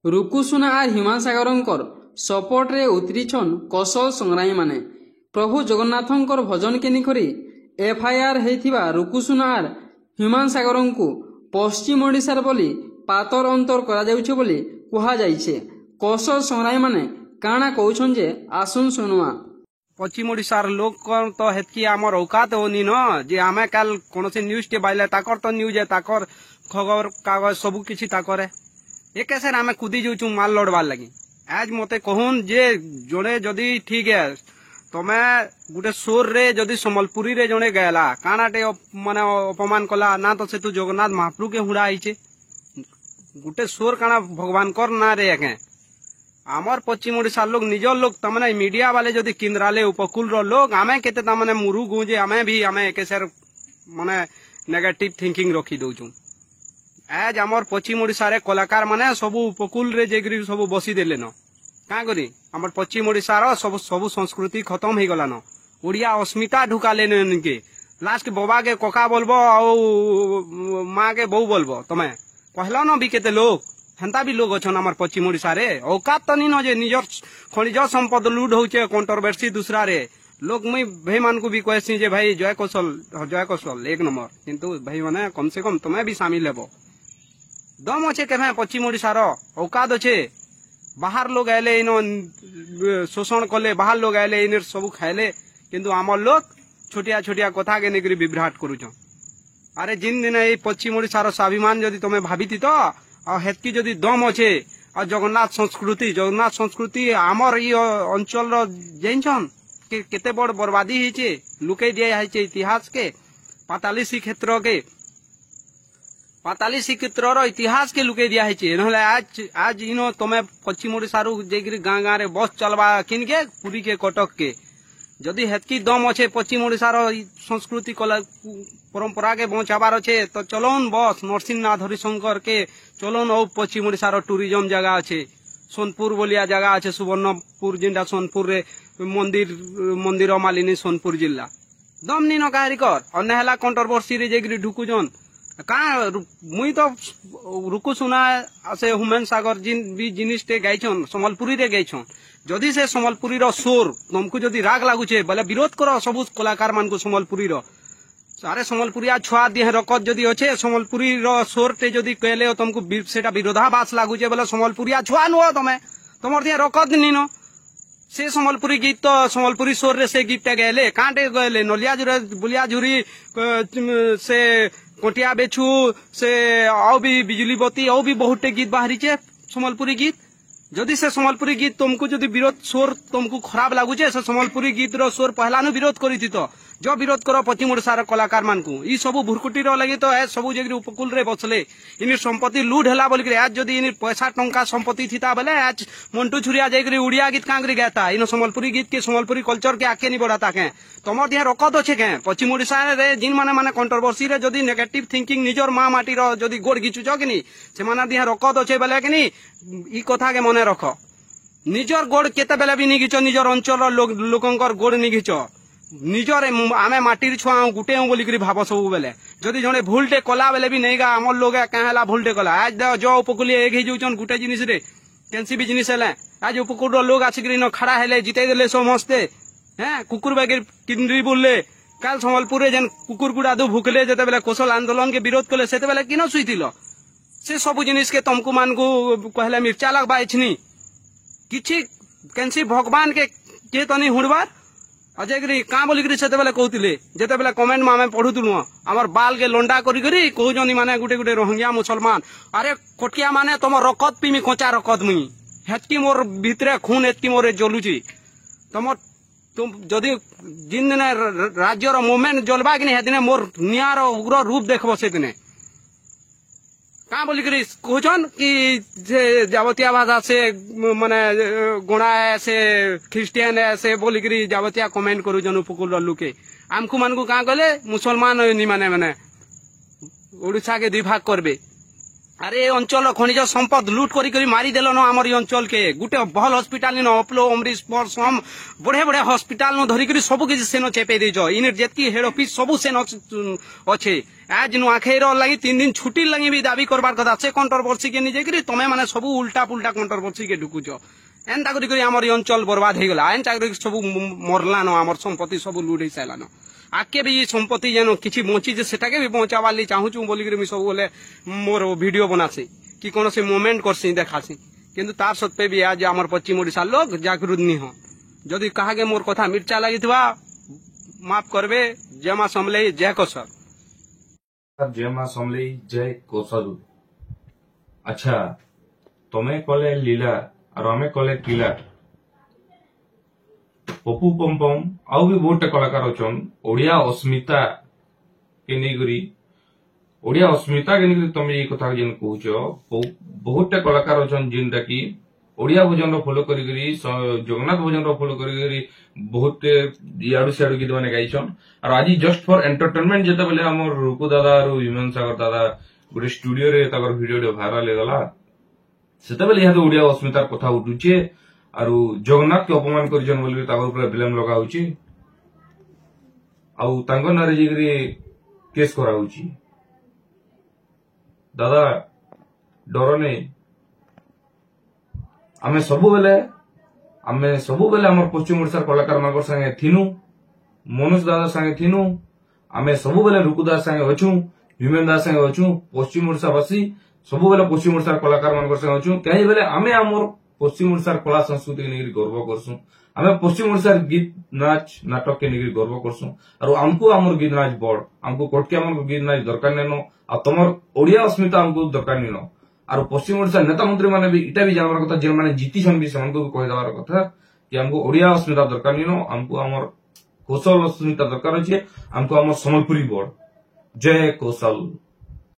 रुकुसुना are हिमासागरंकर सपोर्टे उतरीछन कौशल संग्रामी माने। प्रभु जगन्नाथंकर भजन के निखरी FIR हेथिबा रुकुसुना are हिमासागरंकु पश्चिम ओडिशार बोली पातर अंतर करा जाउछे बोली कुहा जाइछे। कौशल संग्रामी माने काना कहउछन जे आसुन सुनुआ। पश्चिम ओडिशार लोक तो हेतकी आमर औकात होनी न जे आमे काल कोनोसी न्यूज टे बाइले ताकर तो न्यूज है ताकर खबर कागज सबु किछि ताकर है एके सेर आमे कुदी जाउछु माल लड़वार लगी। आज मते कहून जे जड़े जदि ठीक है तमे गुटे सोर रे जदि संबलपुरी रे जड़े गएला कानाटे माने अपमान कला ना तो से तू जगन्नाथ महाप्रभु के हुड़ा आइचे गुटे सोर काना भगवान कर ना रे एके आमर पश्चिम ओडिशा लोग निजर लोग तमने मीडिया वाले जदि केंद्राले उपकूल रो लोग आमे केते तमने मुरु गुजे आमे भी आमे एके सेर माने नेगेटिव थिंकिंग रखी दउछु। आज आमर पश्चिम ओडिशा रे कलाकार माने सबु उपकूल रे जेगरी सबु बसी देले न का करी आमर पश्चिम ओडिशा रो सबु संस्कृति खत्म हो गला न ओडिया अस्मिता ढुका लेने इनके लास्ट बाबा के कोका बोलबो और माँ के बहू बोलबो तमे कहला न भी केते लोग हेंता भी लोग अछन आमर पश्चिम ओडिशा रे औकात तो न जे निजर खनिज संपद लूट होचे कंट्रोवर्सी दूसरा रे लोग मुई भाई मान को भी कहसी जे भाई जय कौशल एक नंबर किंतु भाई माने कम से कम तुम्हें भी शामिल हेबो दम अच्छे के पश्चिम ओडिशा रो औकात अच्छे बाहर लोग आये इन शोषण कले बाहर लोग आये इन सब खाइले किंतु आम लोग छोटिया छोटिया कथा के नेकरी विभ्राट करुछ। अरे जिन दिन ये पश्चिम ओडिशा रो स्वाभिमान जदि तुम भाभी तो हेतकी जदि दम अच्छे और जगन्नाथ संस्कृति आमर ये अंचल जानछन केते बड़ बर्बादी होइछे लुके दिया है इतिहास के पाताली श्रीक्षेत्र रो इतिहास के लुके दिया है। आज इनो तमे पश्चिम ओडिशा रु जेगिरी गाँ गाँ रे बस चलवा किन के पुरी के कटक के जदि हेतकी दम अच्छे पश्चिम ओडिशा रो संस्कृति कला परंपरा के बचाबार अच्छे तो चलोन बस नरसिंहनाथ हरिशंकर के चलोन और पश्चिम ओडिशा रो टूरिज्म जगह अच्छे सोनपुर बोलिया जगह अच्छे सुवर्णपुर जिंदा सोनपुर रे मंदिर मालिनी सोनपुर जिला दम नीन कारिकर अन्य हला कंट्रोवर्सी रे जेगिरी ढुकुजन का मुई तो रुकुसुना से हुमेन सागर जिन भी जिनिस टे गाइछन संबलपुरी रे गाइछन जदि से संबलपुरी रो सोर तुमको जदि राग लागुचे बोले विरोध करो सब कलाकार मान को संबलपुरी रो सारे संबलपुरिया छुआ दिहे रकत जदि अच्छे संबलपुरी रो सोर टे जदि कहले तुमको सेटा विरोधाभास लागुचे बोले संबलपुरिया छुआ नुह तमे तुमर दिहे रकत नीन से संबलपुरी गीत तो संबलपुरी सोर रे से गीत गएले कांटे गएले नलिया बुलिया झुरी से कोटिया बेचू से और भी बिजली बत्ती और भी बहुत गीत बाहरी चे संबलपुरी गीत जदि से संबलपुरी गीत तुमको जदि विरोध स्वर तुमको खराब लागुचे से संबलपुरी गीत रो स्वर पहला नु विरोध करी थी तो जो विरोध करो पश्चिम ओडिशा रो कलाकार मान को ई सबु भुरकुटी रो लगी तो सबु जगह उपकूल रे बसले इन संपत्ति लूट हैला बोल के आज जदि इन पैसा टंका संपत्ति थीता बोले आज मंटू छुरिया जाकरी उड़िया गीत कांगरी गाता इन संबलपुरी गीत के संबलपुरी कल्चर के आके नहीं बढ़ाता के तुमर दिया रकत अच्छे के पश्चिम ओडिशा रे जिन माने माने कंट्रोवर्सी रे जदि नेगेटिव थिंकिंग निजर माँ माटी रो जदि गोड़ घिचुच कि नहीं से माने दिया रकत अच्छे बोले कि नहीं ई कथा के मने रख निजर गोड़ केते बेले भी नहीं घिच निजर अंचल लोकंकर गोड़ नहीं घिच निजर आमे माटी छुआ गुटे बोलिक भाव सब बेले जदि जड़े भूलटे कला बेले भी नहीं गा आम लोग क्या भूलटे कला आज देख जो उपकूल एक हो गुटे जिनिस रे कैंसी भी जिनिस है आज उपकूल लोग आसिक खड़ा हेले जिते देले समस्ते हैं कुकुर बैगर किंद्री बोलले काल संबलपुर जेन कुकुर गुड़ा दो भुकले जिते बेले कौशल आंदोलन के विरोध कले से बेले कि शुईल से सब जिनिस के तुमको मान को कहले मिर्चा लगवा इच्छनी किछि कैंसी भगवान के तो नहीं हुड़बार अजय क्या बोलिक से कहते जिते बेले कमेंट में आम पढ़ुलु आमर बाल के लंडा करी कहते माने गुटे गुटे रोहिंग्या मुसलमान अरे कोटिया माने तुम रकत पीमी कचा रकत मुई हेतकी मोर भितरे खून एतकी मोर जलुची तुम जदि जिन दिन राज्यर मुवमेंट जलवा कि नहीं मोर नियार उग्र रूप देखब से दिन क्या बोलिक कहन कि जावतिया भाषा से माने गुणा है से ख्रिस्टियन है से बोलिक जावतिया कमेंट करुन उपकूल लुके आमको मान को क्या कहले मुसलमान नहीं माने माने ओडिशा के 2 भाग करबे अरे अंचल खनिज संपद लूट करी मारी देल न आमर ई अंचल के गुटे भल हॉस्पिटल न अपलो अमरीश पर सम बढ़िया बढ़िया हॉस्पिटल न धरिकरी सब किसी सेन चेपे देज इन जेतकी हेड ऑफिस सब सेन अच्छे आज नुआखईर लगी 3 दिन छुट्टी लगी भी दाबी करबार कथा से कंट्रोवर्सी के निजे करी तमे माने सब उल्टा पुल्टा कंट्रोवर्सी के ढुकुच एंता करी आमर ई अंचल बर्बाद हो गला एंता करी सब मरलान आमर संपत्ति सब लूट हो सारान आके भी संपत्ति जेन किसी बची जे सेटाके भी पहुंचाबार ली चाहूँ बोलिक सब बोले मोर वीडियो बनासी कि कौन से मोमेंट करसी देखासी किंतु तार सत्वे भी आज आमर पश्चिम ओडिशा लोग जागृत नहीं हो जदि कहा के मोर कथा मिर्चा लगी माफ करबे जय मां समलेई जय कौशल जय मां समलेई जय कौशल। अच्छा तमें कले लीला और आमे कले किला पप्पू पमपम आउ भी बहुत कलाकार अच्छन ओडिया अस्मिता के नहीं ओडिया अस्मिता के नहीं तुम ये कथा जेन कहूच बहुत कलाकार अच्छन जिनटा कि ओडिया भजन फॉलो करी जगन्नाथ भजन फॉलो करी बहुत इाड़ू सियाड़ू गीत मैंने गाइछन और आज जस्ट फॉर एंटरटेनमेंट जेते बेले हमर रूपू दादा और विमान सागर दादा गोटे स्टूडियो रे ताकर वीडियो भाइराल गला सेते बेले यहाँ तो ओडिया अस्मितार कथा उठुचे आरु जगन्नाथ के अपमान करछन बोली ताकर ऊपर ब्लेम लगा होची आउ तांकर नारे जेकरी केस करा होची दादा डर नहीं आमे सबु बेले हमर पश्चिम ओडिशा कलाकार मानकर संगे थिनु मनोज दादा संगे थिनु आमे सबु बेले रुकु दादा संगे अछु भीमेन दादा संगे अछु पश्चिम ओडिशा वासी सबु बेले पश्चिम ओडिशा कलाकार मानकर संगे अछु कहीं बेले आमे हमर पश्चिम ओडिशा कला संस्कृति के निगरी गर्व करसु आमे पश्चिम ओडिशा गीत नाच नाटक के निगरी गर्व करसु और हमको हमर गीत नाच बड़ हमको कोटके हमर गीत नाच दरकार नेनो आ तमर ओडिया अस्मिता हमको दरकार नेनो और पश्चिम ओडिशा नेता मंत्री माने भी इटा भी जानवर कथा जे माने जीती छन भी हमको कहि दबार कथा कि हमको ओडिया अस्मिता दरकार नेनो हमको हमर कौशल अस्मिता दरकार अछि हमको हमर संबलपुरी बड़ जय कौशल।